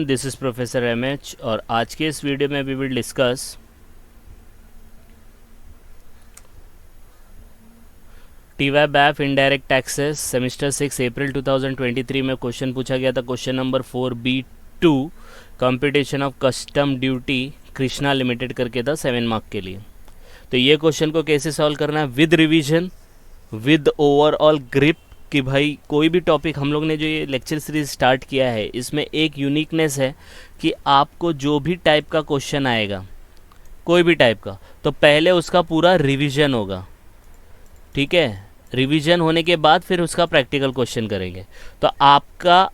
This is professor MH और आज के इस वीडियो में we will discuss TYBAF indirect taxes semester 6 April 2023 में क्वेश्चन पूछा गया था। Question number 4B2 competition of custom duty Krishna limited करके था 7 मार्क के लिए। तो ये क्वेश्चन को कैसे सॉल्व करना है with revision with overall grip कि भाई कोई भी टॉपिक हम लोग ने जो ये लेक्चर सीरीज स्टार्ट किया है इसमें एक यूनिकनेस है कि आपको जो भी टाइप का क्वेश्चन आएगा कोई भी टाइप का तो पहले उसका पूरा रिवीजन होगा, ठीक है। रिवीजन होने के बाद फिर उसका प्रैक्टिकल क्वेश्चन करेंगे। तो आपका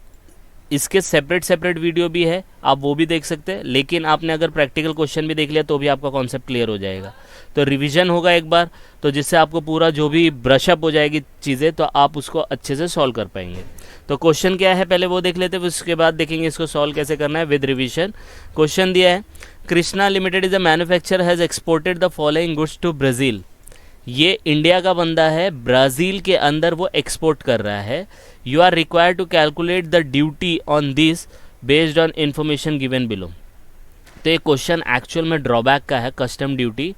इसके सेपरेट वीडियो भी है, आप वो भी देख सकते हैं, लेकिन आपने अगर प्रैक्टिकल क्वेश्चन भी देख लिया तो भी आपका कॉन्सेप्ट क्लियर हो जाएगा। तो रिवीजन होगा एक बार, तो जिससे आपको पूरा जो भी ब्रशअप हो जाएगी चीज़ें तो आप उसको अच्छे से सॉल्व कर पाएंगे। तो क्वेश्चन क्या है पहले वो देख लेते हैं, उसके बाद देखेंगे इसको सॉल्व कैसे करना है विद रिवीजन। क्वेश्चन दिया है Krishna limited is a manufacturer has exported the following goods to Brazil. ये इंडिया का बंदा है, ब्राज़ील के अंदर वो एक्सपोर्ट कर रहा है। You are required to calculate the duty on this based on information given below. तो ये क्वेश्चन एक्चुअल में ड्रॉबैक का है, कस्टम ड्यूटी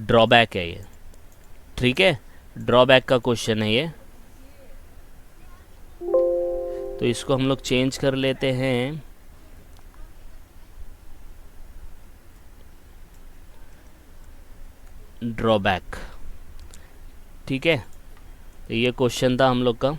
ड्रॉबैक है ये, ठीक है, ड्रॉबैक का क्वेश्चन है ये। तो इसको हम लोग चेंज कर लेते हैं, ड्रॉबैक, ठीक है। तो ये क्वेश्चन था हम लोग का।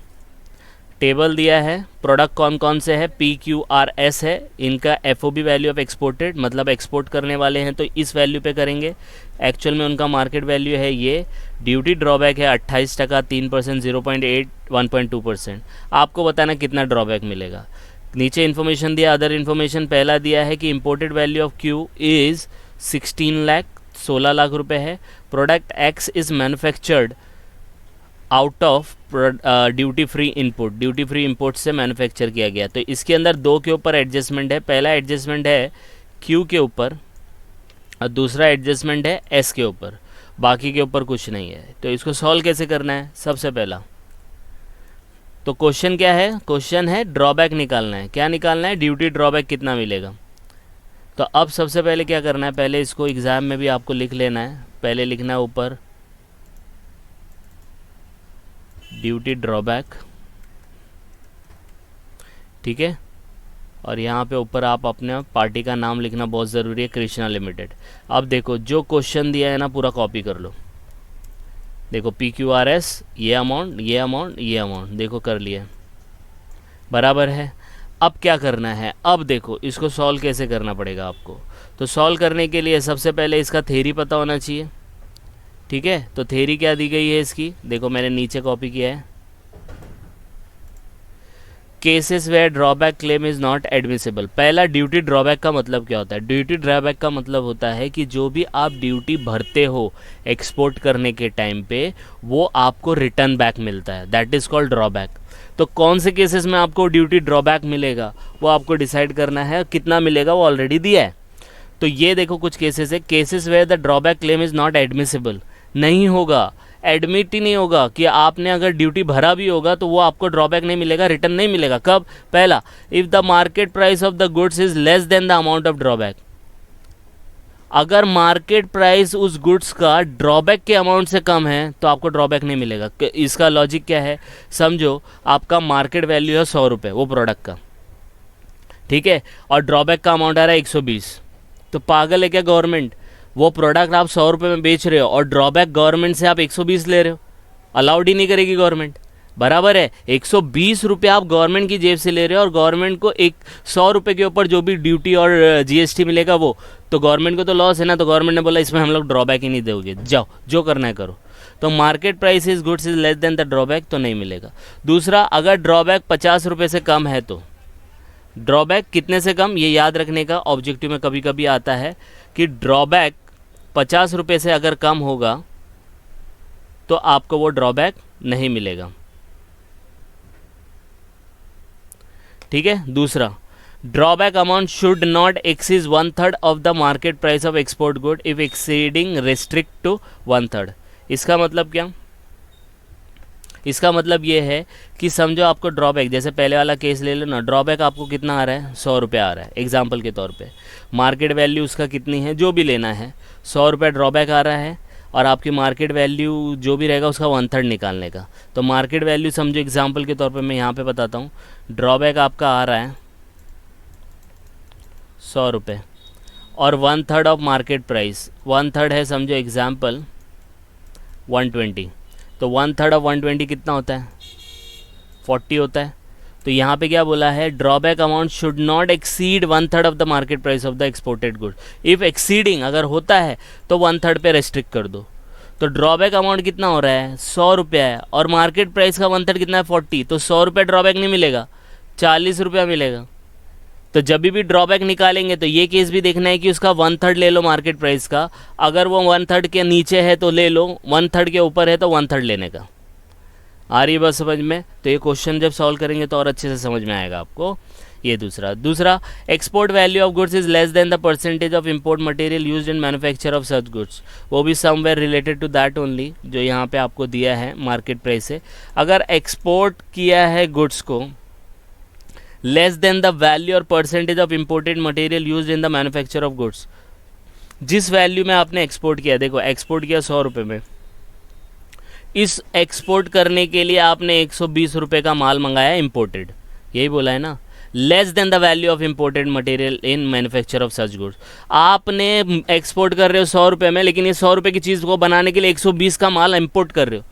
टेबल दिया है, प्रोडक्ट कौन कौन से है, PQRS है, इनका FOB वैल्यू ऑफ एक्सपोर्टेड मतलब एक्सपोर्ट करने वाले हैं तो इस वैल्यू पे करेंगे। एक्चुअल में उनका मार्केट वैल्यू है ये। ड्यूटी ड्रॉबैक है 28%, 3%, 0.8, 1.2%। आपको बताना कितना ड्रॉबैक मिलेगा। नीचे इन्फॉर्मेशन दिया, अदर इन्फॉर्मेशन पहला दिया है कि imported value of Q is 16 lakh, 16 lakh रुपये है। Product X is manufactured out of duty free input, duty free import से मैन्युफैक्चर किया गया। तो इसके अंदर दो के ऊपर एडजस्टमेंट है। पहला एडजस्टमेंट है Q के ऊपर और दूसरा एडजस्टमेंट है S के ऊपर, बाकी के ऊपर कुछ नहीं है। तो इसको सॉल्व कैसे करना है, सबसे पहला तो क्वेश्चन क्या है, क्वेश्चन है ड्रॉबैक निकालना है। क्या निकालना है, ड्यूटी ड्रॉबैक कितना मिलेगा। तो अब सबसे पहले क्या करना है, पहले इसको एग्ज़ाम में भी आपको लिख लेना है। पहले लिखना है ऊपर ड्यूटी ड्रॉबैक, ठीक है, और यहाँ पे ऊपर आप अपने पार्टी का नाम लिखना बहुत ज़रूरी है, कृष्णा लिमिटेड। अब देखो जो क्वेश्चन दिया है ना पूरा कॉपी कर लो। देखो PQRS ये अमाउंट, ये अमाउंट, ये अमाउंट, देखो कर लिया, बराबर है। अब क्या करना है, अब देखो इसको सॉल्व कैसे करना पड़ेगा आपको। तो सॉल्व करने के लिए सबसे पहले इसका थ्योरी पता होना चाहिए, ठीक है। तो थ्योरी क्या दी गई है इसकी, देखो मैंने नीचे कॉपी किया है। Cases where drawback claim is not admissible. पहला ड्यूटी ड्रॉबैक का मतलब क्या होता है, ड्यूटी ड्रॉबैक का मतलब होता है कि जो भी आप ड्यूटी भरते हो एक्सपोर्ट करने के टाइम पे वो आपको रिटर्न बैक मिलता है, दैट इज़ कॉल्ड ड्रॉबैक। तो कौन से केसेस में आपको ड्यूटी ड्रॉबैक मिलेगा वो आपको डिसाइड करना है, कितना मिलेगा वो ऑलरेडी दिया है। तो ये देखो कुछ केसेस है, cases where the drawback claim is not admissible, नहीं होगा, एडमिट ही नहीं होगा कि आपने अगर ड्यूटी भरा भी होगा तो वो आपको ड्रॉबैक नहीं मिलेगा, रिटर्न नहीं मिलेगा। कब, पहला if the market price of the goods is less than the amount of drawback. अगर मार्केट प्राइस उस गुड्स का ड्रॉबैक के अमाउंट से कम है तो आपको ड्रॉबैक नहीं मिलेगा। इसका लॉजिक क्या है, समझो आपका मार्केट वैल्यू है 100 रुपये वो प्रोडक्ट का, ठीक है, और ड्रॉबैक का अमाउंट आ रहा है 120। तो पागल है क्या गवर्नमेंट, वो प्रोडक्ट आप 100 रुपये में बेच रहे हो और ड्रॉबैक गवर्नमेंट से आप 120 ले रहे हो, अलाउड ही नहीं करेगी गवर्नमेंट, बराबर है। 120 रुपये आप गवर्नमेंट की जेब से ले रहे हो और गवर्नमेंट को 100 रुपये के ऊपर जो भी ड्यूटी और GST मिलेगा वो, तो गवर्नमेंट को तो लॉस है ना। तो गवर्नमेंट ने बोला इसमें हम लोग ड्रॉबैक ही नहीं दोगे, जाओ जो करना है करो। तो market price is goods is less than the drawback तो नहीं मिलेगा। दूसरा, अगर ड्रॉबैक 50 रुपये से कम है तो ड्रॉबैक कितने से कम, ये याद रखने का ऑब्जेक्टिव में कभी कभी आता है कि ड्रॉबैक 50 रुपये से अगर कम होगा तो आपको वो ड्रॉबैक नहीं मिलेगा, ठीक है। दूसरा, drawback amount should not exceed 1/3 of the market price of export good if exceeding restrict to 1/3। इसका मतलब क्या, इसका मतलब ये है कि समझो आपको ड्रॉबैक, जैसे पहले वाला केस ले लो ना, ड्रॉबैक आपको कितना आ रहा है, 100 रुपये आ रहा है एग्जाम्पल के तौर पे, मार्केट वैल्यू उसका कितनी है जो भी लेना है, 100 रुपये ड्रॉबैक आ रहा है, और आपकी मार्केट वैल्यू जो भी रहेगा उसका 1/3 निकालने का। तो मार्केट वैल्यू समझो एग्जाम्पल के तौर पे मैं यहाँ पे बताता हूँ, ड्रॉबैक आपका आ रहा है 100 रुपये और 1/3 ऑफ मार्केट प्राइस, 1/3 है समझो एग्जाम्पल 120, तो 1/3 ऑफ 120 कितना होता है, 40 होता है। तो यहाँ पे क्या बोला है, drawback amount should not exceed 1/3 of the market price of the exported good. If exceeding अगर होता है तो 1/3 पे रेस्ट्रिक्ट कर दो। तो ड्रॉबैक अमाउंट कितना हो रहा है, 100 रुपया है, और मार्केट प्राइस का 1/3 कितना है, 40, तो 100 रुपये ड्रॉबैक नहीं मिलेगा, 40 रुपया मिलेगा। तो जब भी ड्रॉबैक निकालेंगे तो ये केस भी देखना है कि उसका 1/3 ले लो मार्केट प्राइस का, अगर वो 1/3 के नीचे है तो ले लो, 1/3 के ऊपर है तो 1/3 लेने का। आ रही है बस समझ में। तो ये क्वेश्चन जब सॉल्व करेंगे तो और अच्छे से समझ में आएगा आपको। ये दूसरा export value of goods is less than the percentage of import material used in manufacture of such goods, वो भी somewhere related to that only, जो यहाँ पे आपको दिया है मार्केट प्राइस से। अगर एक्सपोर्ट किया है गुड्स को लेस देन द वैल्यू और percentage of imported material used in the manufacture of goods, जिस वैल्यू में आपने एक्सपोर्ट किया, देखो एक्सपोर्ट किया 100 रुपये में, इस एक्सपोर्ट करने के लिए आपने 120 रुपये का माल मंगाया इम्पोर्टेड, यही बोला है ना, less than the value of imported material in manufacture of such goods. आपने एक्सपोर्ट कर रहे हो 100 रुपये में, लेकिन ये 100 रुपये की चीज़ को बनाने के लिए 120 का माल इम्पोर्ट कर रहे हो,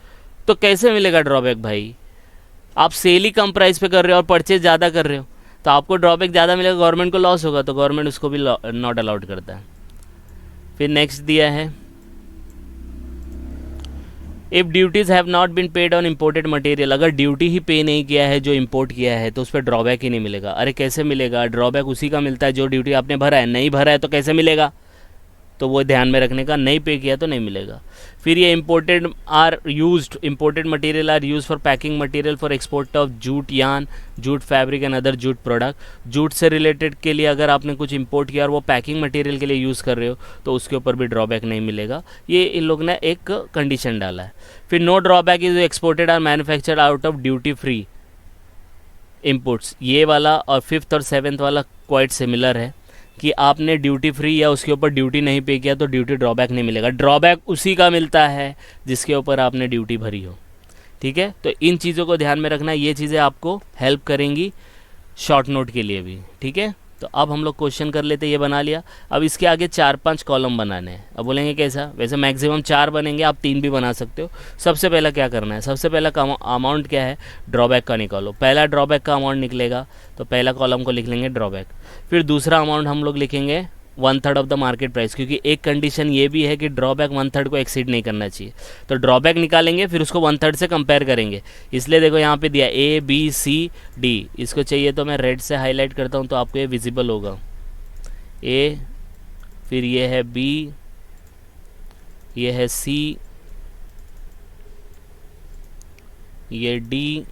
तो कैसे मिलेगा ड्रॉबैक भाई। आप सेल ही कम प्राइस पे कर रहे हो और परचेज ज़्यादा कर रहे हो, तो आपको ड्रॉबैक ज़्यादा मिलेगा, गवर्नमेंट को लॉस होगा, तो गवर्नमेंट उसको भी नॉट अलाउड करता है। फिर नेक्स्ट दिया है, if duties have not been paid on imported material, अगर ड्यूटी ही पे नहीं किया है जो इम्पोर्ट किया है तो उस पर ड्रॉबैक ही नहीं मिलेगा। अरे कैसे मिलेगा, ड्रॉबैक उसी का मिलता है जो ड्यूटी आपने भरा है, नहीं भरा है तो कैसे मिलेगा, तो वो ध्यान में रखने का, नहीं पे किया तो नहीं मिलेगा। फिर ये imported material are use for packing material for export of jute, yarn, jute fabric and other jute product. Jute से रिलेटेड के लिए अगर आपने कुछ इंपोर्ट किया और वो पैकिंग मटेरियल के लिए यूज़ कर रहे हो तो उसके ऊपर भी ड्रॉबैक नहीं मिलेगा। ये इन लोग ने एक कंडीशन डाला है। फिर no drawback is exported or manufactured out of duty free inputs, ये वाला और 5th और 7th वाला क्वाइट सिमिलर है कि आपने ड्यूटी फ्री या उसके ऊपर ड्यूटी नहीं पे किया तो ड्यूटी ड्रॉबैक नहीं मिलेगा। ड्रॉबैक उसी का मिलता है जिसके ऊपर आपने ड्यूटी भरी हो। ठीक है, तो इन चीज़ों को ध्यान में रखना, ये चीज़ें आपको हेल्प करेंगी शॉर्ट नोट के लिए भी। ठीक है, तो अब हम लोग क्वेश्चन कर लेते, ये बना लिया। अब इसके आगे 4-5 कॉलम बनाने हैं। अब बोलेंगे कैसा, वैसे मैक्सिमम 4 बनेंगे, आप 3 भी बना सकते हो। सबसे पहला क्या करना है, सबसे पहला का अमाउंट क्या है, ड्रॉबैक का निकालो। पहला ड्रॉबैक का अमाउंट निकलेगा तो पहला कॉलम को लिख लेंगे ड्रॉबैक। फिर दूसरा अमाउंट हम लोग लिखेंगे 1/3 ऑफ द मार्केट प्राइस, क्योंकि एक कंडीशन ये भी है कि ड्रॉबैक 1/3 को एक्सीड नहीं करना चाहिए। तो ड्रॉबैक निकालेंगे फिर उसको 1/3 से कंपेयर करेंगे, इसलिए देखो यहाँ पे दिया ABCD, इसको चाहिए तो मैं रेड से हाईलाइट करता हूँ तो आपको ये विजिबल होगा। A, फिर ये है B, ये है C, ये D,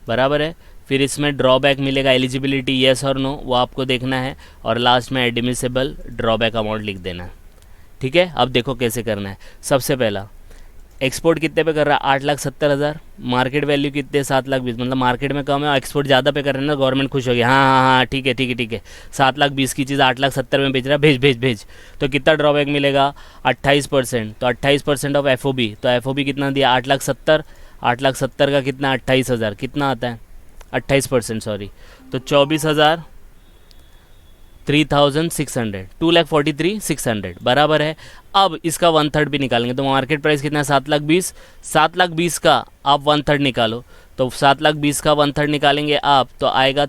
बराबर है। फिर इसमें ड्रॉबैक मिलेगा, एलिजिबिलिटी येस और नो वो आपको देखना है, और लास्ट में एडमिसिबल ड्रॉबैक अमाउंट लिख देना है। ठीक है, अब देखो कैसे करना है। सबसे पहला एक्सपोर्ट कितने पे कर रहा है, 8,70,000, मार्केट वैल्यू कितने, 7,20,000, मतलब मार्केट में कम है, एक्सपोर्ट ज़्यादा पे कर रहे हैं ना, गवर्नमेंट खुश हो गया, हाँ ठीक है 7,20,000 की चीज़ 8,70,000 में बेच रहा है, भेज। तो कितना ड्रॉबैक मिलेगा, 28%, तो 28% ऑफ FOB, तो FOB कितना दिया, 8,70,000 का कितना 28,000, कितना आता है 28%, सॉरी, तो 24,000, 3,600, 2,43,600 बराबर है। अब इसका 1/3 भी निकालेंगे तो मार्केट प्राइस कितना है, 7,20,000, 7,20,000 का आप 1/3 निकालो, तो 7,20,000 का 1/3 निकालेंगे आप तो आएगा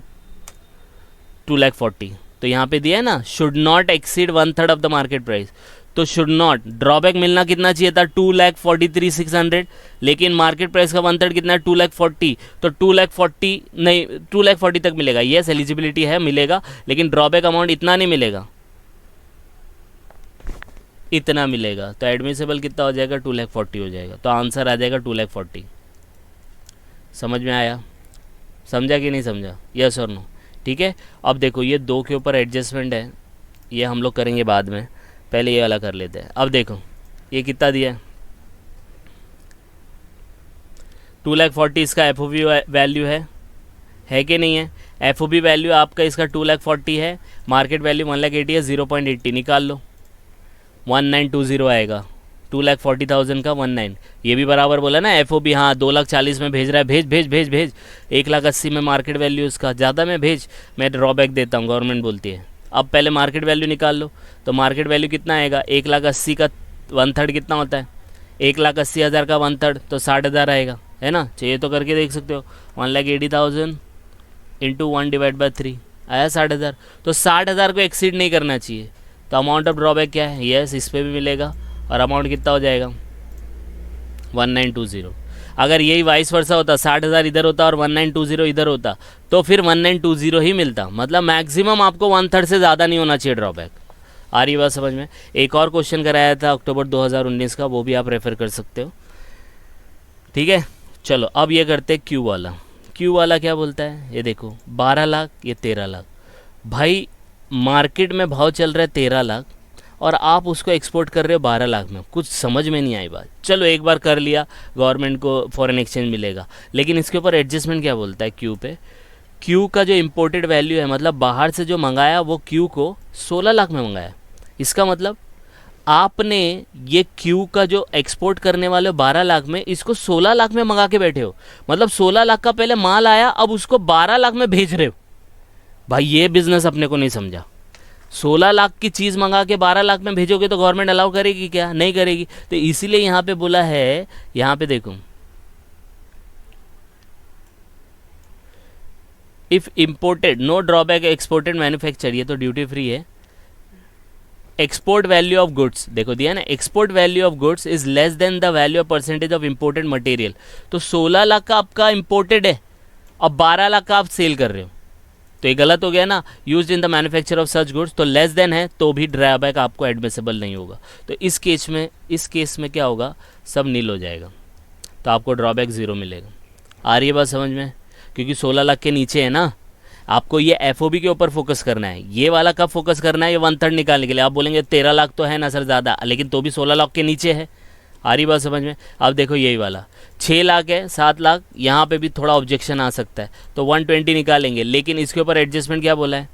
2,40,000। तो यहाँ पे दिया है ना, should not exceed 1/3 of the market price, तो शुड नॉट ड्रॉबैक मिलना कितना चाहिए था, 2,43,600, लेकिन मार्केट प्राइस का 1/3 कितना है, 2,40,000, तो 2,40,000 नहीं, 2,40,000 तक मिलेगा। यस, एलिजिबिलिटी है, मिलेगा, लेकिन ड्रॉबैक अमाउंट इतना नहीं मिलेगा, इतना मिलेगा। तो एडमिसिबल कितना हो जाएगा, 2,40,000 हो जाएगा। तो आंसर आ जाएगा 2,40,000। समझ में आया, समझा कि नहीं समझा, यस और नो। ठीक है, अब देखो ये 2 के ऊपर एडजस्टमेंट है, ये हम लोग करेंगे बाद में, पहले ये वाला कर लेते हैं। अब देखो ये कितना दिया है, 2,40,000 इसका एफ वैल्यू है कि नहीं है? एफ वैल्यू आपका इसका 2,40,000 है, मार्केट वैल्यू 1,80,000 है, 0.80 निकाल लो, 1920 आएगा। 2,40,000 का 19, ये भी बराबर बोला ना एफ हाँ 2,40,000 में भेज रहा है, भेज भेज भेज भेज। 1,80,000 में मार्केट वैल्यू उसका, ज़्यादा में भेज, मैं ड्रॉबैक देता हूँ, गवर्नमेंट बोलती है। अब पहले मार्केट वैल्यू निकाल लो, तो मार्केट वैल्यू कितना आएगा, 1,80,000 का 1/3 कितना होता है, 1,80,000 का 1/3 तो 60,000 आएगा, है ना? चाहिए तो करके देख सकते हो, 1,80,000 इंटू 1/3 आया 60,000। तो 60,000 को एक्सीड नहीं करना चाहिए। तो अमाउंट ऑफ ड्रॉबैक क्या है, यस इस पर भी मिलेगा, और अमाउंट कितना हो जाएगा 1920। अगर यही वाइस वर्सा होता, 60,000 इधर होता और 1920 इधर होता, तो फिर 1920 ही मिलता। मतलब मैक्सिमम आपको 1/3 से ज़्यादा नहीं होना चाहिए ड्रॉबैक। आ रही बात समझ में? एक और क्वेश्चन कराया था अक्टूबर 2019 का, वो भी आप रेफ़र कर सकते हो, ठीक है। चलो अब ये करते क्यू वाला। क्यू वाला क्या बोलता है, ये देखो 12 लाख, ये 13 लाख। भाई मार्केट में भाव चल रहा है 13 लाख और आप उसको एक्सपोर्ट कर रहे हो 12 लाख में, कुछ समझ में नहीं आई बात। चलो एक बार कर लिया, गवर्नमेंट को फॉरेन एक्सचेंज मिलेगा, लेकिन इसके ऊपर एडजस्टमेंट क्या बोलता है क्यू पे, क्यू का जो इम्पोर्टेड वैल्यू है, मतलब बाहर से जो मंगाया वो क्यू को 16 लाख में मंगाया। इसका मतलब आपने ये क्यू का जो एक्सपोर्ट करने वाले 12 लाख में, इसको 16 लाख में मंगा के बैठे हो। मतलब 16 लाख का पहले माल आया, अब उसको 12 लाख में भेज रहे हो। भाई ये बिजनेस अपने को नहीं समझा। 16 लाख की चीज़ मंगा के 12 लाख में भेजोगे तो गवर्नमेंट अलाउ करेगी क्या? नहीं करेगी। तो इसीलिए यहाँ पे बोला है, यहाँ पे देखो, if imported no drawback exported manufacture, ये तो ड्यूटी फ्री है। एक्सपोर्ट वैल्यू ऑफ गुड्स देखो दिया ना, export value of goods is less than the value of percentage of imported material. तो 16 लाख का आपका इम्पोर्टेड है और 12 लाख का आप सेल कर रहे हो, तो ये गलत हो गया ना। Used in the manufacture of such goods, तो लेस देन है तो भी ड्रॉबैक आपको एडमिसेबल नहीं होगा। तो इस केस में क्या होगा, सब नील हो जाएगा, तो आपको ड्रॉबैक 0 मिलेगा। आ रही है बात समझ में? क्योंकि 16 लाख के नीचे है ना, आपको ये एफओबी के ऊपर फोकस करना है। ये वाला कब फोकस करना है, ये 1/3 निकालने के लिए। आप बोलेंगे 13 लाख तो है ना सर ज़्यादा, लेकिन तो भी 16 लाख के नीचे है। आ रही बात समझ में? अब देखो यही वाला 6 लाख है, 7 लाख, यहाँ पे भी थोड़ा ऑब्जेक्शन आ सकता है, तो 120 निकालेंगे। लेकिन इसके ऊपर एडजस्टमेंट क्या बोला है,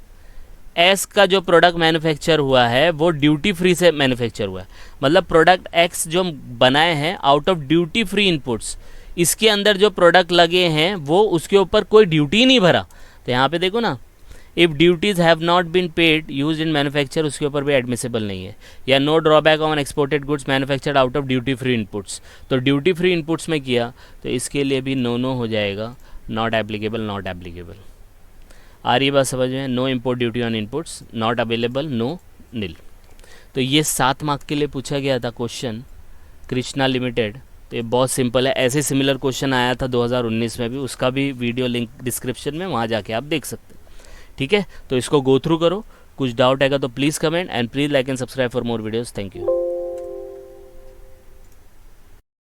एस का जो प्रोडक्ट मैन्युफैक्चर हुआ है वो ड्यूटी फ्री से मैन्युफैक्चर हुआ है। मतलब प्रोडक्ट एक्स जो बनाए हैं out of duty free inputs, इसके अंदर जो प्रोडक्ट लगे हैं वो उसके ऊपर कोई ड्यूटी नहीं भरा। तो यहाँ पे देखो ना, if duties have not been paid use in manufacture, उसके ऊपर भी एडमिसेबल नहीं है। या no drawback on exported goods manufactured out of duty free inputs, तो ड्यूटी फ्री इनपुट्स में किया तो इसके लिए भी नो हो जाएगा, नॉट एप्लीकेबल, नॉट एप्लीकेबल। आ रही बात समझ में? No import duty on inputs, not available, no, nil. तो ये 7 मार्क के लिए पूछा गया था क्वेश्चन, कृष्णा लिमिटेड। तो ये बहुत सिंपल है। ऐसे सिमिलर क्वेश्चन आया था 2019 में भी, उसका भी वीडियो लिंक डिस्क्रिप्शन में, वहाँ जाके आप देख सकते हैं, ठीक है। तो इसको गो थ्रू करो, कुछ डाउट आएगा तो please comment and please like and subscribe for more videos. Thank you.